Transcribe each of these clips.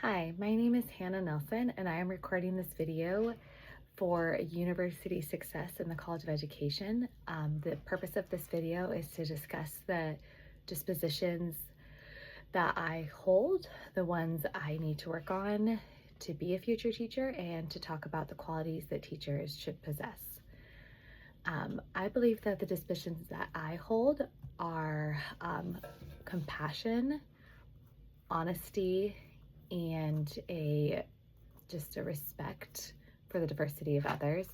Hi, my name is Hannah Nelson, and I am recording this video for University Success in the College of Education. The purpose of this video is to discuss the dispositions that I hold, the ones I need to work on to be a future teacher, and to talk about the qualities that teachers should possess. I believe that the dispositions that I hold are compassion, honesty, and just a respect for the diversity of others.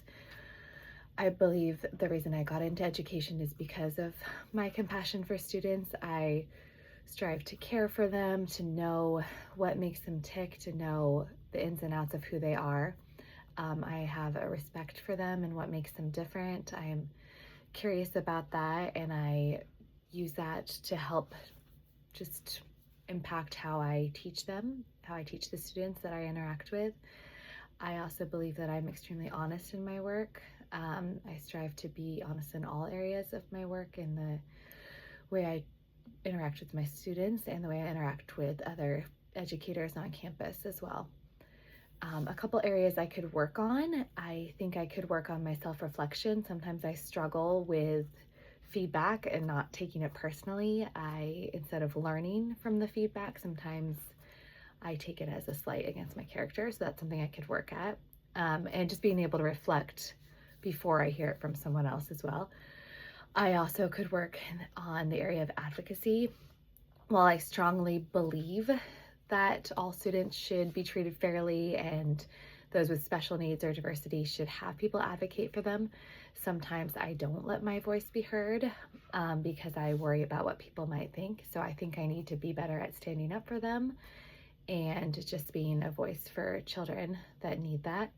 I believe the reason I got into education is because of my compassion for students. I strive to care for them, to know what makes them tick, to know the ins and outs of who they are. I have a respect for them and what makes them different. I'm curious about that, and I use that to help just impact how I teach them, how I teach the students that I interact with. I also believe that I'm extremely honest in my work. I strive to be honest in all areas of my work, in the way I interact with my students and the way I interact with other educators on campus as well. A couple areas I could work on. I think I could work on my self-reflection. Sometimes I struggle with feedback and not taking it personally. Instead of learning from the feedback, sometimes I take it as a slight against my character. So that's something I could work at. And just being able to reflect before I hear it from someone else as well. I also could work on the area of advocacy. While I strongly believe that all students should be treated fairly and those with special needs or diversity should have people advocate for them, sometimes I don't let my voice be heard because I worry about what people might think. So I think I need to be better at standing up for them and just being a voice for children that need that.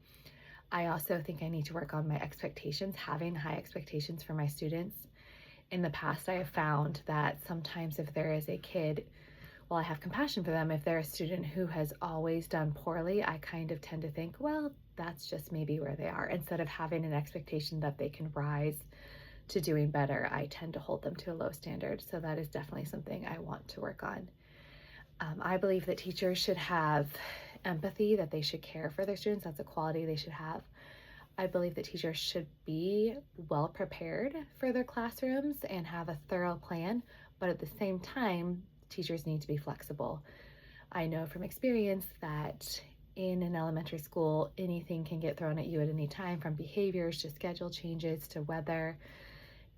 I also think I need to work on my expectations, having high expectations for my students. In the past, I have found that sometimes if there is a kid, while I have compassion for them, if they're a student who has always done poorly, I kind of tend to think, well, that's just maybe where they are. Instead of having an expectation that they can rise to doing better, I tend to hold them to a low standard. So that is definitely something I want to work on. I believe that teachers should have empathy, that they should care for their students. That's a quality they should have. I believe that teachers should be well prepared for their classrooms and have a thorough plan, but at the same time, teachers need to be flexible. I know from experience that in an elementary school, anything can get thrown at you at any time, from behaviors to schedule changes to weather,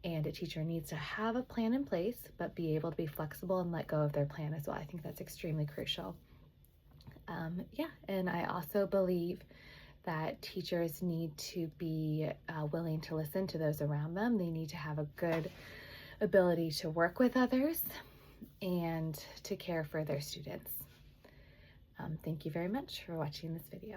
and a teacher needs to have a plan in place, but be able to be flexible and let go of their plan as well. I think that's extremely crucial. And I also believe that teachers need to be willing to listen to those around them. They need to have a good ability to work with others and to care for their students. Thank you very much for watching this video.